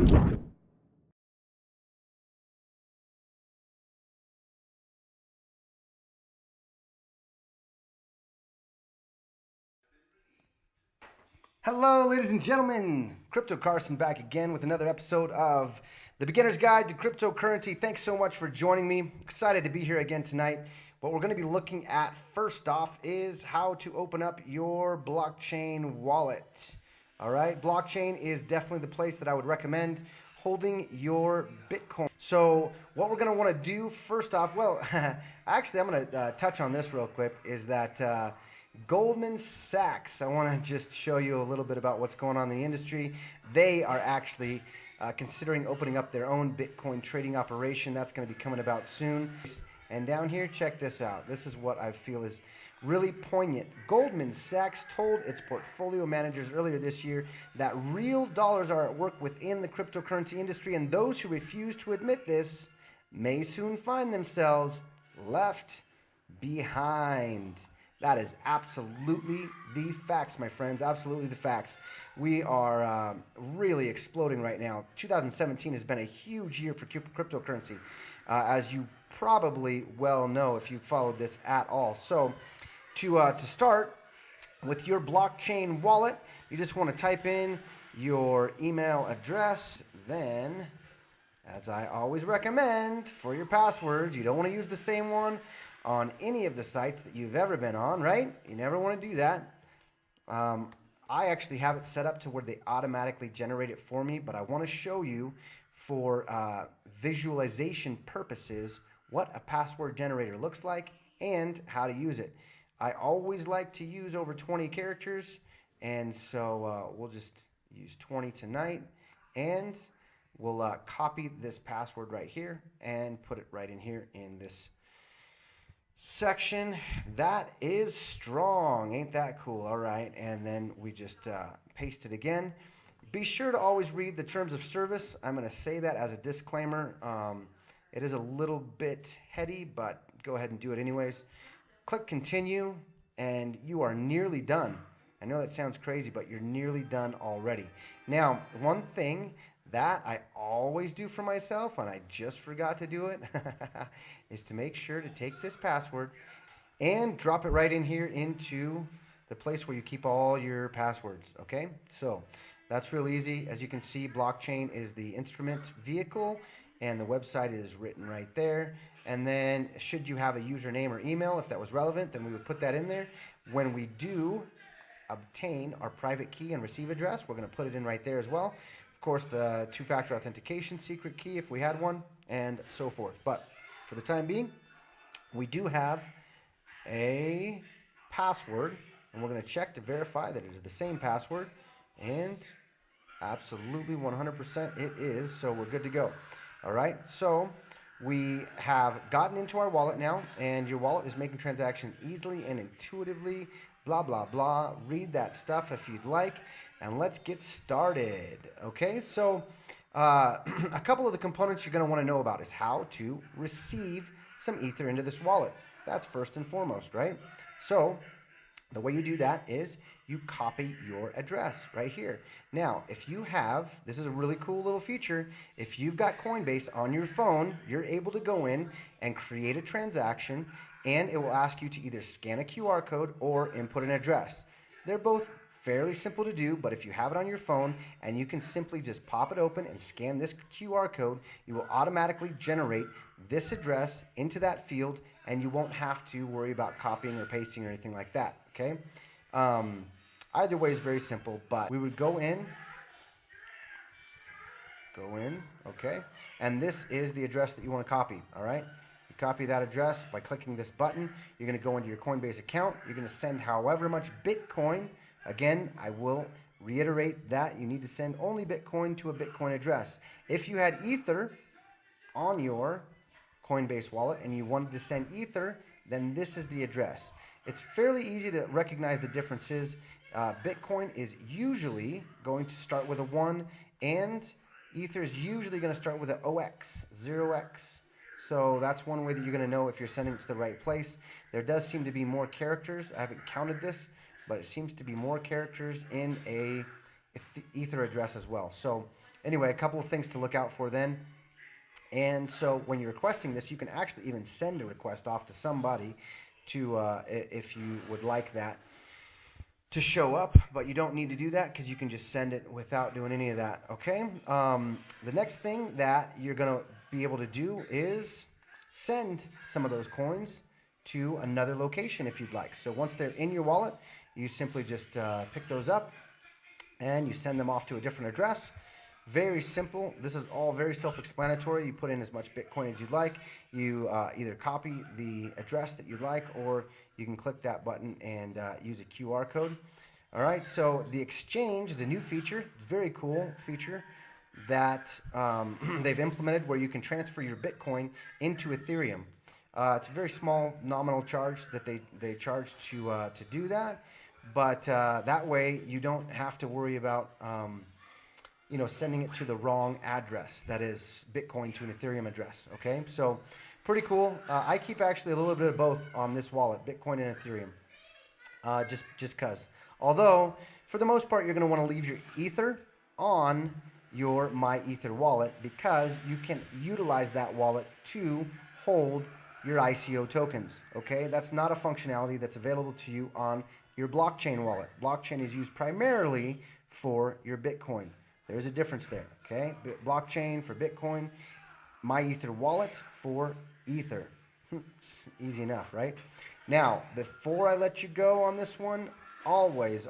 Hello, ladies and gentlemen. Crypto Carson back again with another episode of The Beginner's Guide to Cryptocurrency. Thanks so much for joining me. Excited to be here again tonight. What we're going to be looking at first off is how to open up your blockchain wallet. All right, blockchain is definitely the place that I would recommend holding your Bitcoin. So what we're going to want to do first off, well, actually I'm going to touch on this real quick, is that Goldman Sachs, I want to just show you a little bit about what's going on in the industry. They are actually considering opening up their own Bitcoin trading operation. That's going to be coming about soon. And down here, check this out. This is what I feel is really poignant. Goldman Sachs told its portfolio managers earlier this year that real dollars are at work within the cryptocurrency industry, and those who refuse to admit this may soon find themselves left behind. That is absolutely the facts, my friends. Absolutely the facts. We are really exploding right now. 2017 has been a huge year for cryptocurrency, as you probably well know if you followed this at all. So to start with your blockchain wallet, you just want to type in your email address. Then, as I always recommend, for your passwords, you don't want to use the same one on any of the sites that you've ever been on, right? You never want to do that. I actually have it set up to where they automatically generate it for me, but I want to show you for visualization purposes what a password generator looks like and how to use it. I always like to use over 20 characters, and so we'll just use 20 tonight, and we'll copy this password right here and put it right in here in this section. That is strong. Ain't that cool? All right. And then we just paste it again. Be sure to always read the terms of service. I'm going to say that as a disclaimer. It is a little bit heady, but go ahead and do it anyways. Click continue, and you are nearly done. I know that sounds crazy, but you're nearly done already. Now, one thing that I always do for myself, and I just forgot to do it, is to make sure to take this password and drop it right in here into the place where you keep all your passwords, okay? So that's real easy. As you can see, blockchain is the instrument vehicle, and the website is written right there. And then should you have a username or email, if that was relevant, then we would put that in there. When we do obtain our private key and receive address, we're going to put it in right there as well. Of course, the two-factor authentication secret key if we had one, and so forth. But for the time being, we do have a password, and we're going to check to verify that it is the same password, and absolutely 100% it is, so we're good to go. All right, so we have gotten into our wallet now, and your wallet is making transactions easily and intuitively, blah, blah, blah. Read that stuff if you'd like. And let's get started. Okay, so a couple of the components you're going to want to know about is how to receive some Ether into this wallet. That's first and foremost, right? So the way you do that is you copy your address right here. Now, if you have, this is a really cool little feature, if you've got Coinbase on your phone, you're able to go in and create a transaction, and it will ask you to either scan a QR code or input an address. They're both fairly simple to do, but if you have it on your phone and you can simply just pop it open and scan this QR code, you will automatically generate this address into that field, and you won't have to worry about copying or pasting or anything like that, okay? Either way is very simple, but we would go in, okay? And this is the address that you want to copy, all right? You copy that address by clicking this button. You're going to go into your Coinbase account. You're going to send however much Bitcoin. Again, I will reiterate that you need to send only Bitcoin to a Bitcoin address. If you had Ether on your Coinbase wallet and you wanted to send Ether, then this is the address. It's fairly easy to recognize the differences. Bitcoin is usually going to start with a 1, and Ether is usually going to start with an OX, 0x. So that's one way that you're going to know if you're sending it to the right place. There does seem to be more characters. I haven't counted this, but it seems to be more characters in a Ether address as well. So anyway, a couple of things to look out for then. And so when you're requesting this, you can actually even send a request off to somebody to, if you would like that to show up, but you don't need to do that because you can just send it without doing any of that, okay? The next thing that you're going to be able to do is send some of those coins to another location if you'd like. So once they're in your wallet, you simply just pick those up and you send them off to a different address. Very simple. This is all very self-explanatory. You put in as much Bitcoin as you'd like. You either copy the address that you'd like, or you can click that button and use a QR code. All right, so the exchange is a new feature. It's a very cool feature that they've implemented where you can transfer your Bitcoin into Ethereum. It's a very small nominal charge that they charge to do that, but that way you don't have to worry about sending it to the wrong address, that is Bitcoin to an Ethereum address, okay? So pretty cool. I keep actually a little bit of both on this wallet, Bitcoin and Ethereum, just because. Although, for the most part, you're going to want to leave your Ether on your My Ether wallet because you can utilize that wallet to hold your ICO tokens, okay? That's not a functionality that's available to you on your blockchain wallet. Blockchain is used primarily for your Bitcoin. There's a difference there, okay? Blockchain for Bitcoin, My Ether wallet for Ether. It's easy enough, right? Now, before I let you go on this one, always,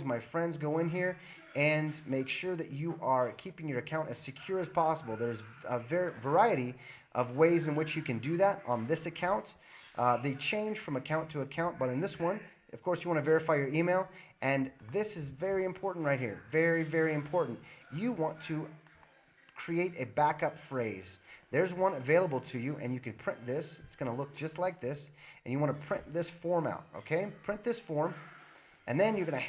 my friends, go in here and make sure that you are keeping your account as secure as possible. There's a variety of ways in which you can do that on this account. They change from account to account, but in this one, of course, you want to verify your email, and this is very important right here. Very, very important. You want to create a backup phrase. There's one available to you, and you can print this. It's going to look just like this, and you want to print this form out, okay? Print this form, and then you're going to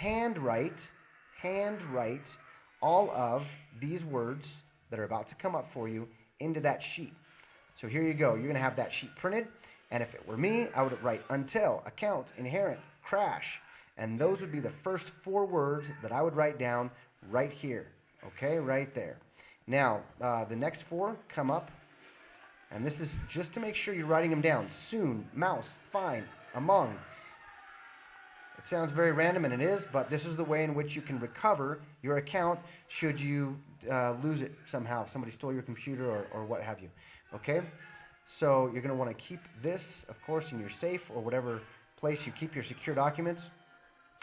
handwrite all of these words that are about to come up for you into that sheet. So here you go. You're going to have that sheet printed, and if it were me, I would write until, account, inherent, crash, and those would be the first 4 words that I would write down right here, okay, right there. Now, the next 4 come up, and this is just to make sure you're writing them down. Soon, mouse, fine, among. It sounds very random, and it is, but this is the way in which you can recover your account should you lose it somehow, if somebody stole your computer or what have you, okay? So you're going to want to keep this, of course, in your safe or whatever place you keep your secure documents.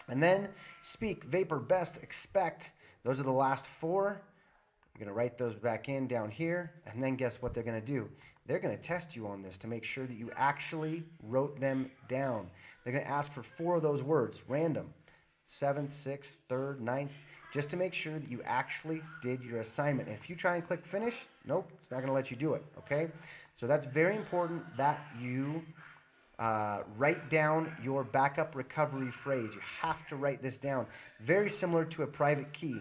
And then speak, vapor, best, expect. Those are the last 4. You're going to write those back in down here. And then guess what they're going to do? They're going to test you on this to make sure that you actually wrote them down. They're going to ask for 4 of those words, random, 7th, 6th, 3rd, 9th, just to make sure that you actually did your assignment. And if you try and click finish, nope, it's not going to let you do it, okay? So that's very important that you write down your backup recovery phrase. You have to write this down. Very similar to a private key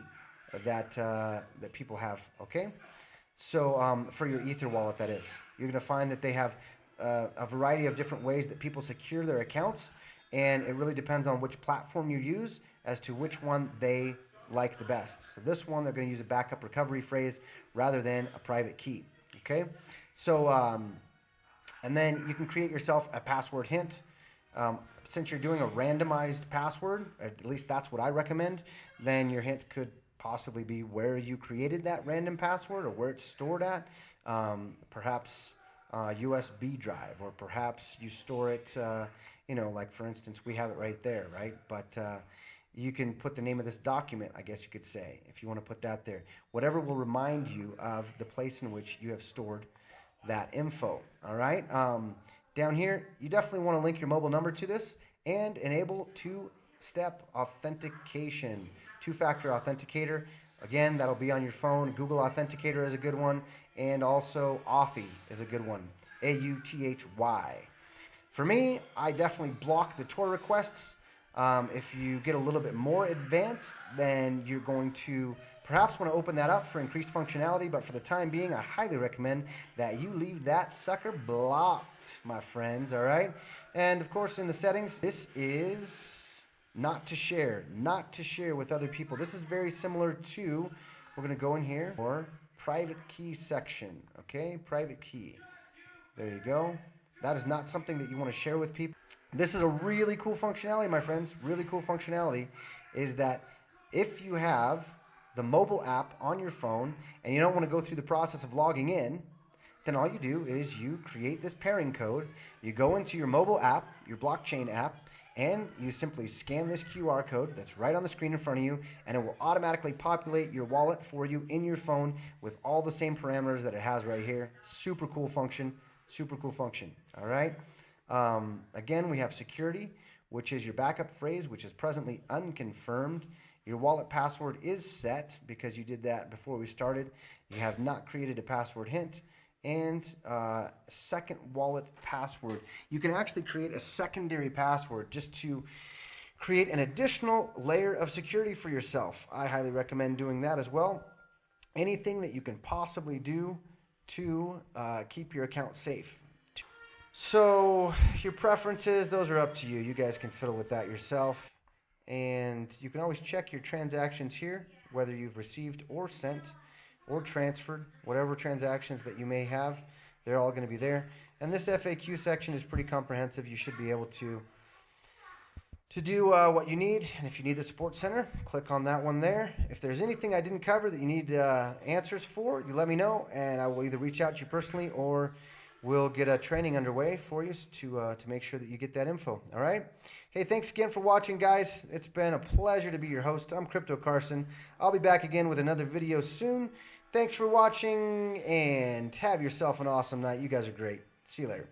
that people have, okay? So for your Ether wallet, that is. You're going to find that they have a variety of different ways that people secure their accounts, and it really depends on which platform you use as to which one they like the best. So this one, they're going to use a backup recovery phrase rather than a private key, okay? So, and then you can create yourself a password hint. Since you're doing a randomized password, at least that's what I recommend, then your hint could possibly be where you created that random password or where it's stored at. Perhaps USB drive, or perhaps you store it, like for instance, we have it right there, right? But you can put the name of this document, I guess you could say, if you want to put that there. Whatever will remind you of the place in which you have stored that info, all right? Down here, you definitely want to link your mobile number to this and enable 2-step authentication, 2-factor authenticator. Again, that'll be on your phone. Google Authenticator is a good one, and also Authy is a good one, A-U-T-H-Y. For me, I definitely block the Tor requests. If you get a little bit more advanced, then you're going to perhaps want to open that up for increased functionality, but for the time being, I highly recommend that you leave that sucker blocked, my friends, all right? And of course, in the settings, this is not to share with other people. This is very similar to we're going to go in here for private key section. Okay, private key. There you go. That is not something that you want to share with people. This is a really cool functionality, my friends. Really cool functionality is that if you have the mobile app on your phone and you don't want to go through the process of logging in, then all you do is you create this pairing code. You go into your mobile app, your blockchain app, and you simply scan this QR code that's right on the screen in front of you, and it will automatically populate your wallet for you in your phone with all the same parameters that it has right here. Super cool function. Super cool function. All right. Again, we have security, which is your backup phrase, which is presently unconfirmed. Your wallet password is set because you did that before we started. You have not created a password hint. And second wallet password. You can actually create a secondary password just to create an additional layer of security for yourself. I highly recommend doing that as well. Anything that you can possibly do to keep your account safe. So your preferences, those are up to you. You guys can fiddle with that yourself. And you can always check your transactions here, whether you've received or sent or transferred, whatever transactions that you may have, they're all going to be there. And this FAQ section is pretty comprehensive. You should be able to do what you need. And if you need the support center, click on that one there. If there's anything I didn't cover that you need answers for, you let me know, and I will either reach out to you personally or we'll get a training underway for you to make sure that you get that info. All right. Hey, thanks again for watching, guys. It's been a pleasure to be your host. I'm Crypto Carson. I'll be back again with another video soon. Thanks for watching, and have yourself an awesome night. You guys are great. See you later.